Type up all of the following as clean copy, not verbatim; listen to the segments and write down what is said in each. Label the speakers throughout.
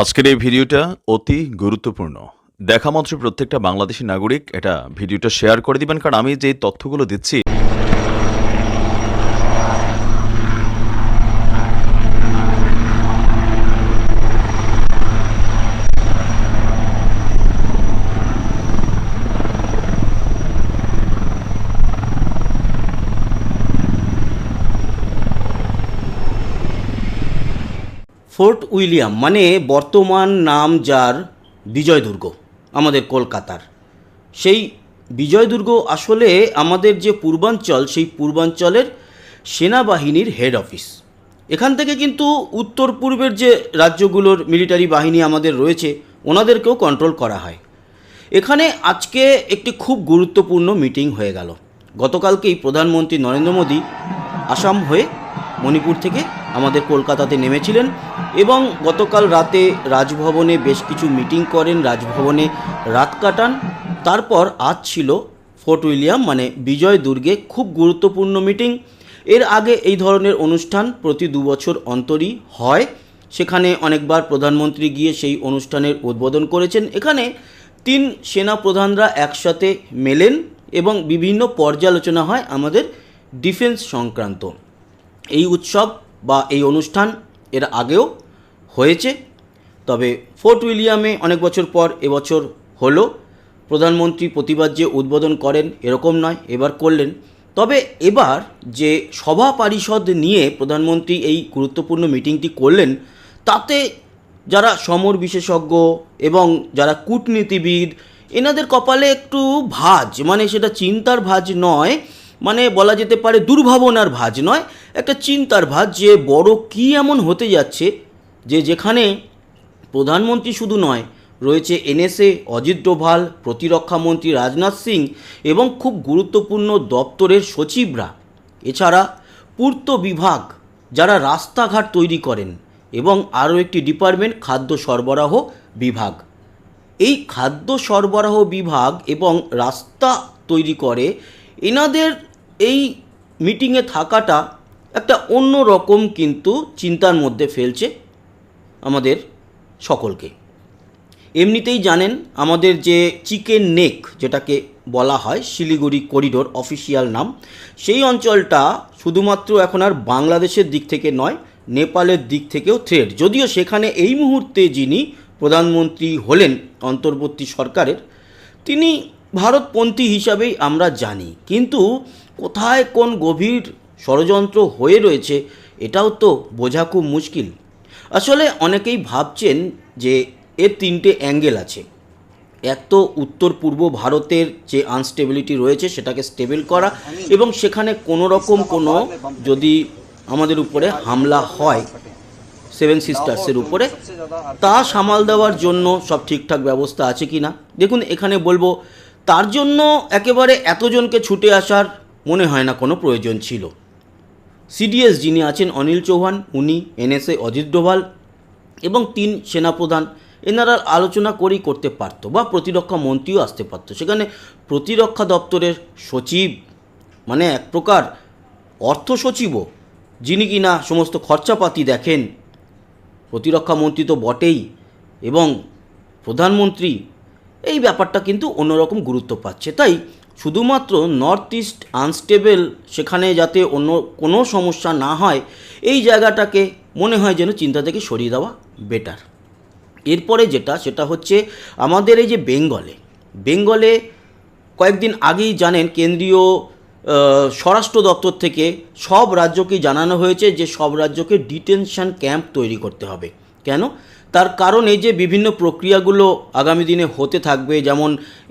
Speaker 1: আজকের এই ভিডিওটা অতি গুরুত্বপূর্ণ। দেখা মাত্র প্রত্যেকটা বাংলাদেশী নাগরিক এটা ভিডিওটা শেয়ার করে দিবেন, কারণ আমি যে তথ্যগুলো দিচ্ছি
Speaker 2: ফোর্ট উইলিয়াম মানে বর্তমান নাম যার বিজয়দুর্গ আমাদের কলকাতার, সেই বিজয়দুর্গ আসলে আমাদের যে পূর্বাঞ্চল, সেই পূর্বাঞ্চলের সেনাবাহিনীর হেড অফিস। এখান থেকে কিন্তু উত্তর পূর্বের যে রাজ্যগুলোর মিলিটারি বাহিনী আমাদের রয়েছে ওনাদেরকেও কন্ট্রোল করা হয়। এখানে আজকে একটি খুব গুরুত্বপূর্ণ মিটিং হয়ে গেল। গতকালকেই প্রধানমন্ত্রী নরেন্দ্র মোদী আসাম হয়ে মণিপুর থেকে আমাদের কলকাতাতে নেমেছিলেন এবং গতকাল রাতে রাজভবনে বেশ কিছু মিটিং করেন, রাজভবনে রাত কাটান। তারপর আজ ছিল ফোর্ট উইলিয়াম মানে বিজয় দুর্গে খুব গুরুত্বপূর্ণ মিটিং। এর আগে এই ধরনের অনুষ্ঠান প্রতি 2 বছর অন্তরই হয়। সেখানে অনেকবার প্রধানমন্ত্রী গিয়ে সেই অনুষ্ঠানের উদ্বোধন করেছেন। এখানে 3 সেনা প্রধানরা একসাথে মেলেন এবং বিভিন্ন পর্যালোচনা হয় আমাদের ডিফেন্স সংক্রান্ত। এই উৎসব বা এই অনুষ্ঠান এর আগেও হয়েছে, তবে ফোর্ট উইলিয়ামে অনেক বছর পর এবছর হলো। প্রধানমন্ত্রী প্রতিবার যে উদ্বোধন করেন এরকম নয়, এবার করলেন। তবে এবার যে সভা পরিষদ নিয়ে প্রধানমন্ত্রী এই গুরুত্বপূর্ণ মিটিংটি করলেন, তাতে যারা সমর বিশেষজ্ঞ এবং যারা কূটনীতিবিদ এনাদের কপালে একটু ভাঁজ, মানে সেটা চিন্তার ভাঁজ নয়, মানে বলা যেতে পারে দুর্ভাবনার ভাঁজ নয়, একটা চিন্তার ভাঁজ যে বড় কী এমন হতে যাচ্ছে যে যেখানে প্রধানমন্ত্রী শুধু নয়, রয়েছে এনএসএ অজিত ডোভাল, প্রতিরক্ষামন্ত্রী রাজনাথ সিং এবং খুব গুরুত্বপূর্ণ দপ্তরের সচিবরা, এছাড়া পূর্ত বিভাগ যারা রাস্তাঘাট তৈরি করেন এবং আরও একটি ডিপার্টমেন্ট খাদ্য সরবরাহ বিভাগ। এই খাদ্য সরবরাহ বিভাগ এবং রাস্তা তৈরি করে এনাদের এই মিটিংয়ে থাকাটা একটা অন্য রকম কিন্তু চিন্তার মধ্যে ফেলছে আমাদের সকলকে। এমনিতেই জানেন আমাদের যে চিকেন নেক যেটাকে বলা হয় শিলিগুড়ি করিডোর অফিসিয়াল নাম, সেই অঞ্চলটা শুধুমাত্র এখন আর বাংলাদেশের দিক থেকে নয়, নেপালের দিক থেকেও থ্রেট। যদিও সেখানে এই মুহূর্তে যিনি প্রধানমন্ত্রী হলেন অন্তর্বর্তী সরকারের, তিনি ভারতপন্থী হিসাবেই আমরা জানি, কিন্তু কোথায় কোন গভীর ষড়যন্ত্র হয়ে রয়েছে এটাও তো বোঝা খুব মুশকিল। আসলে অনেকেই ভাবছেন যে এর 3টে অ্যাঙ্গেল আছে। এক তো উত্তর পূর্ব ভারতের যে আনস্টেবিলিটি রয়েছে সেটাকে স্টেবল করা, এবং সেখানে কোনো রকম কোনো যদি আমাদের উপরে হামলা হয় 7 সিস্টার্সের উপরে, তা সামাল দেওয়ার জন্য সব ঠিকঠাক ব্যবস্থা আছে কি না। দেখুন, এখানে বলবো তার জন্য একেবারে এতজনকে ছুটে আসার মনে হয় না কোনো প্রয়োজন ছিল। সিডিএস যিনি আছেন অনিল চৌহান, উনি এনএসএ অজিত ডোভাল এবং 3 সেনাপ্রধান, এনারা আলোচনা করেই করতে পারতো, বা প্রতিরক্ষা মন্ত্রীও আসতে পারতো। সেখানে প্রতিরক্ষা দপ্তরের সচিব মানে এক প্রকার অর্থ সচিবও, যিনি কিনা সমস্ত খরচাপাতি দেখেন, প্রতিরক্ষা মন্ত্রী তো বটেই, এবং প্রধানমন্ত্রী, এই ব্যাপারটা কিন্তু অন্যরকম গুরুত্ব পাচ্ছে। তাই শুধুমাত্র নর্থ ইস্ট আনস্টেবল, সেখানে যাতে অন্য কোনো সমস্যা না হয়, এই জায়গাটাকে মনে হয় যেন চিন্তা থেকে সরিয়ে দেওয়া বেটার। এরপরে সেটা হচ্ছে আমাদের এই যে বেঙ্গলে কয়েকদিন আগেই জানেন কেন্দ্রীয় স্বরাষ্ট্র দপ্তর থেকে সব রাজ্যকেই জানানো হয়েছে যে সব রাজ্যকে ডিটেনশন ক্যাম্প তৈরি করতে হবে। কেন? তার কারণ এই যে বিভিন্ন প্রক্রিয়াগুলো আগামী দিনে হতে থাকবে, যেমন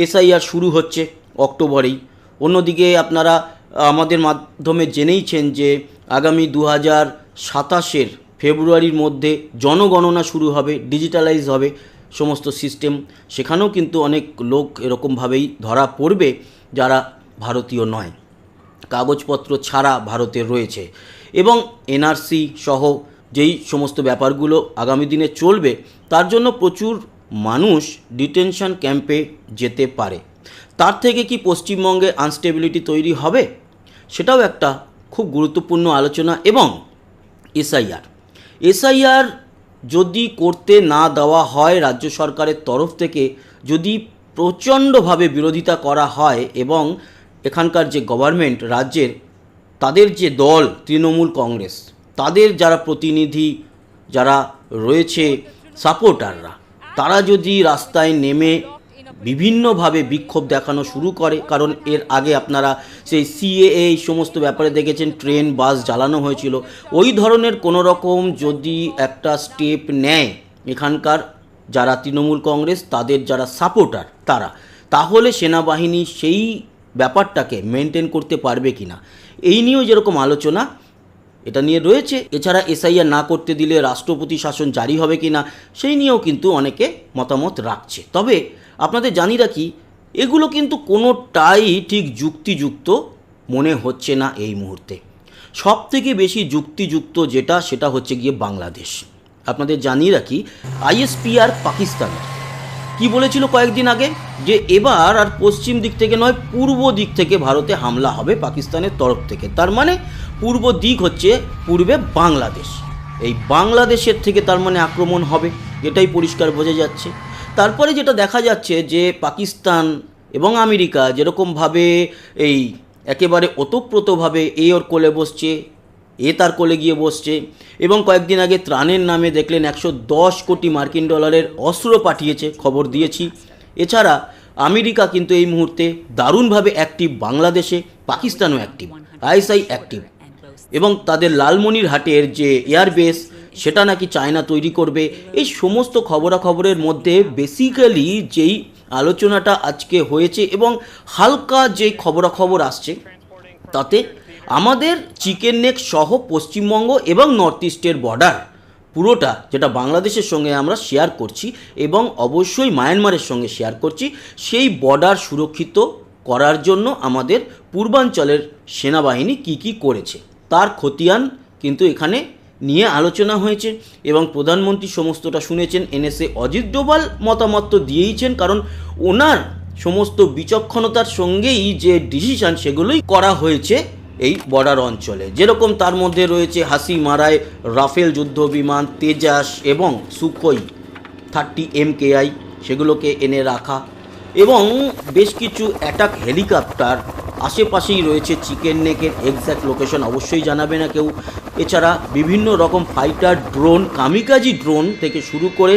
Speaker 2: এসআইআর শুরু হচ্ছে অক্টোবরেই। অন্যদিকে আপনারা আমাদের মাধ্যমে জেনেইছেন যে আগামী 2027 ফেব্রুয়ারির মধ্যে জনগণনা শুরু হবে, ডিজিটালাইজ হবে সমস্ত সিস্টেম। সেখানেও কিন্তু অনেক লোক এরকমভাবেই ধরা পড়বে যারা ভারতীয় নয়, কাগজপত্র ছাড়া ভারতে রয়েছে, এবং এনআরসি সহ যেই সমস্ত ব্যাপারগুলো আগামী দিনে চলবে, তার জন্য প্রচুর মানুষ ডিটেনশন ক্যাম্পে যেতে পারে। তার থেকে কি পশ্চিমবঙ্গে আনস্টেবিলিটি তৈরি হবে? সেটাও একটা খুব গুরুত্বপূর্ণ আলোচনা। এবং এসআইআর যদি করতে না দেওয়া হয় রাজ্য সরকারের তরফ থেকে, যদি প্রচণ্ডভাবে বিরোধিতা করা হয় এবং এখানকার যে গভর্নমেন্ট রাজ্যের, তাদের যে দল তৃণমূল কংগ্রেস, তাদের যারা প্রতিনিধি যারা রয়েছে সাপোর্টাররা, তারা যদি রাস্তায় নেমে বিভিন্নভাবে বিক্ষোভ দেখানো শুরু করে, কারণ এর আগে আপনারা সেই সিএএ এই সমস্ত ব্যাপারে দেখেছেন, ট্রেন বাস জ্বালানো হয়েছিল, ওই ধরনের কোনো রকম যদি একটা স্টেপ নেয় এখানকার যারা তৃণমূল কংগ্রেস, তাদের যারা সাপোর্টার তারা, তাহলে সেনাবাহিনী সেই ব্যাপারটাকে মেনটেন করতে পারবে কি না, এই নিয়েও যেরকম আলোচনা এটা নিয়ে রয়েছে। এছাড়া এসআইআর না করতে দিলে রাষ্ট্রপতি শাসন জারি হবে কি না, সেই নিয়েও কিন্তু অনেকে মতামত রাখছে। তবে আপনাদের জানি রাখি, এগুলো কিন্তু কোনোটাই ঠিক যুক্তিযুক্ত মনে হচ্ছে না এই মুহূর্তে। সব থেকে বেশি যুক্তিযুক্ত যেটা, সেটা হচ্ছে গিয়ে বাংলাদেশ। আপনাদের জানিয়ে রাখি, আইএসপিআর পাকিস্তানের কি বলেছিল কয়েকদিন আগে, যে এবার আর পশ্চিম দিক থেকে নয়, পূর্ব দিক থেকে ভারতে হামলা হবে পাকিস্তানের তরফ থেকে। তার মানে পূর্ব দিক হচ্ছে পূর্বে বাংলাদেশ, এই বাংলাদেশের থেকে তার মানে আক্রমণ হবে, এটাই পরিষ্কার বোঝা যাচ্ছে। তারপরে যেটা দেখা যাচ্ছে যে পাকিস্তান এবং আমেরিকা যেরকমভাবে এই একেবারে ওতপ্রোতভাবে ওর কোলে বসছে, তার কোলে গিয়ে বসছে, এবং কয়েকদিন আগে ত্রাণের নামে দেখলেন 110 কোটি মার্কিন ডলারের অস্ত্র পাঠিয়েছে, খবর দিয়েছি। এছাড়া আমেরিকা কিন্তু এই মুহূর্তে দারুণভাবে অ্যাক্টিভ বাংলাদেশে, পাকিস্তানও অ্যাক্টিভ, আইএসআই অ্যাক্টিভ, এবং তাদের লালমনিরহাটের যে এয়ারবেস সেটা নাকি চায়না তৈরি করবে। এই সমস্ত খবরাখবরের মধ্যে বেসিক্যালি যেই আলোচনাটা আজকে হয়েছে এবং হালকা যে খবরাখবর আসছে, তাতে আমাদের চিকেন নেক সহ পশ্চিমবঙ্গ এবং নর্থ ইস্টের বর্ডার পুরোটা, যেটা বাংলাদেশের সঙ্গে আমরা শেয়ার করছি এবং অবশ্যই মায়ানমারের সঙ্গে শেয়ার করছি, সেই বর্ডার সুরক্ষিত করার জন্য আমাদের পূর্বাঞ্চলের সেনাবাহিনী কি করেছে তার খতিয়ান কিন্তু এখানে নিয়ে আলোচনা হয়েছে। এবং প্রধানমন্ত্রী সমস্তটা শুনেছেন। এনএসএ অজিত ডোভাল মতামত তো দিয়েইছেন, কারণ ওনার সমস্ত বিচক্ষণতার সঙ্গেই যে ডিসিশন সেগুলোই করা হয়েছে এই বর্ডার অঞ্চলে। যেরকম তার মধ্যে রয়েছে হাসি মারায় রাফেল যুদ্ধ বিমান, তেজাস এবং সুখোই 30 MKI সেগুলোকে এনে রাখা, এবং বেশ কিছু অ্যাটাক হেলিকপ্টার আশেপাশেই রয়েছে চিকেন নেকের এক্স্যাক্ট লোকেশন অবশ্যই জানাবে না কেউ। এছাড়া বিভিন্ন রকম ফাইটার ড্রোন, কামিকাজি ড্রোন থেকে শুরু করে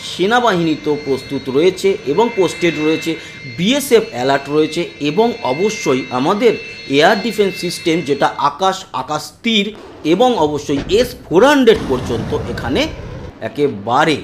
Speaker 2: সেনাবাহিনী তো প্রস্তুত রয়েছে এবং পোস্টেড রয়েছে, বিএসএফ অ্যালার্ট রয়েছে, এবং অবশ্যই আমাদের এয়ার ডিফেন্স সিস্টেম যেটা আকাশ তীর এবং অবশ্যই S-400 পর্যন্ত এখানে একেবারে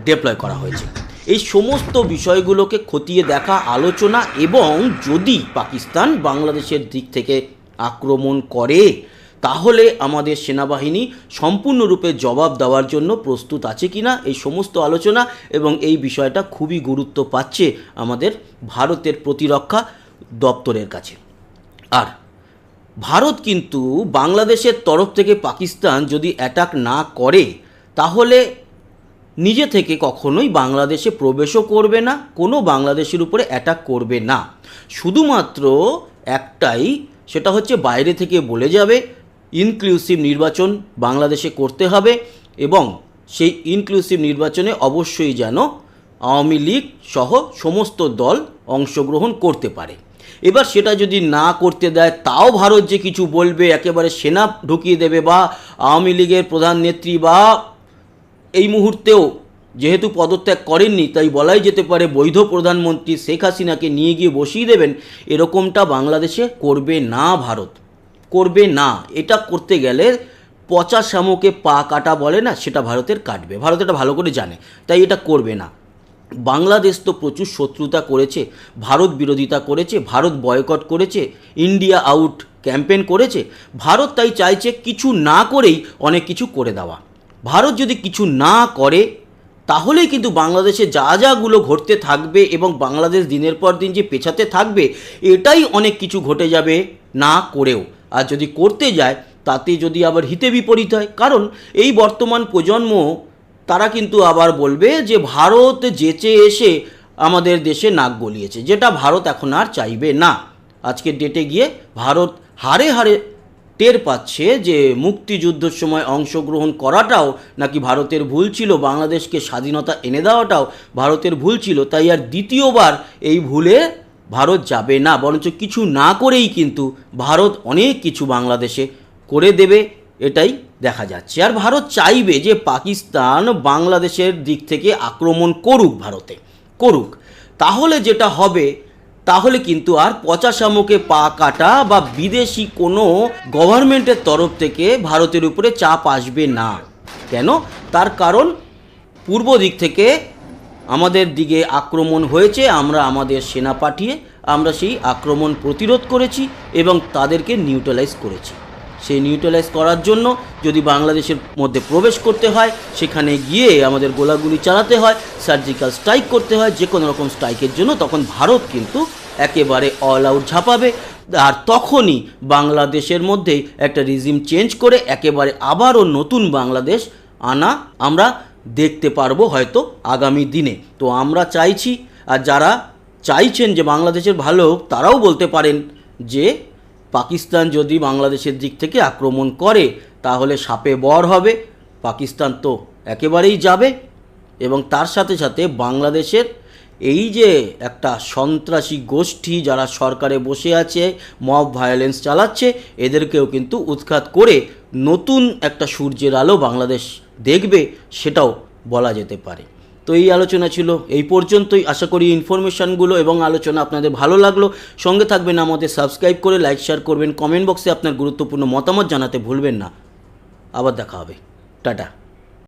Speaker 2: ডিপ্লয় করা হয়েছে। এই সমস্ত বিষয়গুলোকে খতিয়ে দেখা, আলোচনা, এবং যদি পাকিস্তান বাংলাদেশের দিক থেকে আক্রমণ করে তাহলে আমাদের সেনাবাহিনী সম্পূর্ণরূপে জবাব দেওয়ার জন্য প্রস্তুত আছে কিনা, এই সমস্ত আলোচনা, এবং এই বিষয়টা খুবই গুরুত্ব পাচ্ছে আমাদের ভারতের প্রতিরক্ষা দপ্তরের কাছে। আর ভারত কিন্তু বাংলাদেশের তরফ থেকে পাকিস্তান যদি অ্যাটাক না করে তাহলে নিজে থেকে কখনোই বাংলাদেশে প্রবেশও করবে না, কোনো বাংলাদেশের উপরে অ্যাটাক করবে না। শুধুমাত্র একটাই, সেটা হচ্ছে বাইরে থেকে বলে যাবে ইনক্লুসিভ নির্বাচন বাংলাদেশে করতে হবে, এবং সেই ইনক্লুসিভ নির্বাচনে অবশ্যই যেন আওয়ামী লীগ সহ সমস্ত দল অংশগ্রহণ করতে পারে। এবার সেটা যদি না করতে দেয়, তাও ভারত যে কিছু বলবে, একেবারে সেনা ঢুকিয়ে দেবে, বা আওয়ামী লীগের প্রধান নেত্রী বা এই মুহূর্তেও যেহেতু পদত্যাগ করেননি তাই বলাই যেতে পারে বৈধ প্রধানমন্ত্রী শেখ হাসিনাকে নিয়ে গিয়ে বসিয়ে দেবেন, এরকমটা বাংলাদেশে করবে না, ভারত করবে না। এটা করতে গেলে পচা শামুকে পা কাটা বলে না, সেটা ভারতের কাটবে, ভারত এটা ভালো করে জানে, তাই এটা করবে না। বাংলাদেশ তো প্রচুর শত্রুতা করেছে, ভারত বিরোধিতা করেছে, ভারত বয়কট করেছে, ইন্ডিয়া আউট ক্যাম্পেন করেছে। ভারত তাই চাইছে কিছু না করেই অনেক কিছু করে দেওয়া। ভারত যদি কিছু না করে তাহলেই কিন্তু বাংলাদেশে যাগুলো ঘটতে থাকবে এবং বাংলাদেশ দিনের পর দিন যে পেছাতে থাকবে, এটাই অনেক কিছু ঘটে যাবে না করেও। আর যদি করতে যায় তাতে যদি আবার হিতে বিপরীত হয়, কারণ এই বর্তমান প্রজন্ম তারা কিন্তু আবার বলবে যে ভারত যেচে এসে আমাদের দেশে নাক গলিয়েছে, যেটা ভারত এখন আর চাইবে না। আজকের ডেটে গিয়ে ভারত হারে হারে টের পাচ্ছে যে মুক্তিযুদ্ধের সময় অংশগ্রহণ করাটাও নাকি ভারতের ভুল ছিল, বাংলাদেশকে স্বাধীনতা এনে দেওয়াটাও ভারতের ভুল ছিল, তাই আর দ্বিতীয়বার এই ভুলে ভারত যাবে না, বরঞ্চ কিছু না করেই কিন্তু ভারত অনেক কিছু বাংলাদেশে করে দেবে, এটাই দেখা যাচ্ছে। আর ভারত চাইবে যে পাকিস্তান বাংলাদেশের দিক থেকে আক্রমণ করুক, ভারতে করুক, তাহলে যেটা হবে, তাহলে কিন্তু আর পচা শামুকে পা কাটা বা বিদেশি কোনো গভর্নমেন্টের তরফ থেকে ভারতের উপরে চাপ আসবে না। কেন? তার কারণ পূর্ব দিক থেকে আমাদের দিকে আক্রমণ হয়েছে, আমরা আমাদের সেনা পাঠিয়ে আমরা সেই আক্রমণ প্রতিরোধ করেছি এবং তাদেরকে নিউট্রালাইজ করেছি। সেই নিউট্রালাইজ করার জন্য যদি বাংলাদেশের মধ্যে প্রবেশ করতে হয়, সেখানে গিয়ে আমাদের গোলাগুলি চালাতে হয়, সার্জিক্যাল স্ট্রাইক করতে হয়, যে কোনো রকম স্ট্রাইকের জন্য, তখন ভারত কিন্তু একেবারে অল আউট ঝাঁপাবে। আর তখনই বাংলাদেশের মধ্যেই একটা রিজিম চেঞ্জ করে একেবারে আবারও নতুন বাংলাদেশ আনা আমরা দেখতে পারবো হয়তো আগামী দিনে। তো আমরা চাইছি, আর যারা চাইছেন যে বাংলাদেশের ভালো হোক, তারাও বলতে পারেন যে পাকিস্তান যদি বাংলাদেশের দিক থেকে আক্রমণ করে তাহলে সাপে বর হবে, পাকিস্তান তো একেবারেই যাবে। এবং তার সাথে সাথে বাংলাদেশের এই যে একটা সন্ত্রাসী গোষ্ঠী যারা সরকারে বসে আছে, মব ভায়োলেন্স চালাচ্ছে, এদেরকেও কিন্তু উৎখাত করে নতুন একটা সূর্যের আলো বাংলাদেশ দেখবে, সেটাও বলা যেতে পারে। তো এই আলোচনা ছিল এই পর্যন্তই। আশা করি ইনফরমেশানগুলো এবং আলোচনা আপনাদের ভালো লাগলো। সঙ্গে থাকবেন, আমাদের সাবস্ক্রাইব করে লাইক শেয়ার করবেন, কমেন্ট বক্সে আপনার গুরুত্বপূর্ণ মতামত জানাতে ভুলবেন না। আবার দেখা হবে, টাটা।